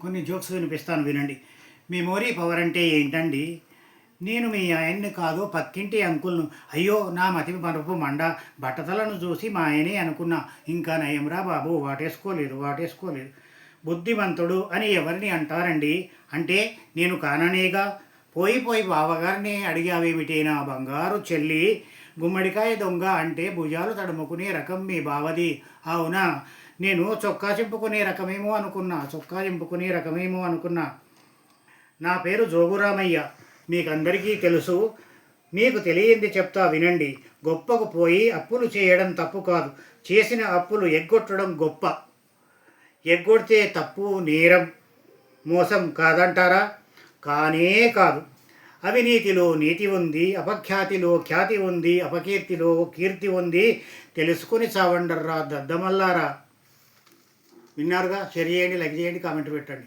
కొన్ని జోక్స్ వినిపిస్తాను వినండి. మెమొరీ పవర్ అంటే ఏంటండి? నేను మీ ఆయన్ని కాదు పక్కింటి అంకుల్‌ను. అయ్యో! నా మతి మరుపు మండ. బట్టతలను చూసి మా ఆయనే అనుకున్నా. ఇంకా నయంరా బాబు వాటేసుకోలేదు. బుద్ధిమంతుడు అని ఎవరిని అంటారండి? అంటే నేను కాననేగా. పోయి బావగారిని అడిగావేమిటి నా బంగారు చెల్లి? గుమ్మడికాయ దొంగ అంటే భుజాలు తడుముకునే రకం మీ బావది. అవునా? నేను చొక్కా చింపుకునే రకమేమో అనుకున్నా. నా పేరు జోగురామయ్య. మీకందరికీ తెలుసు. మీకు తెలియంది చెప్తా వినండి. గొప్పకు పోయి అప్పులు చేయడం తప్పు కాదు. చేసిన అప్పులు ఎగ్గొట్టడం గొప్ప. ఎగ్గొడితే తప్పు, నేరం, మోసం కాదంటారా? కానే కాదు. అవినీతిలో నీతి ఉంది, అపఖ్యాతిలో ఖ్యాతి ఉంది, అపకీర్తిలో కీర్తి ఉంది. తెలుసుకొని చావండర్రా దద్దమల్లారా. విన్నారుగా? షేర్ చేయండి, లైక్ చేయండి, కామెంట్ పెట్టండి.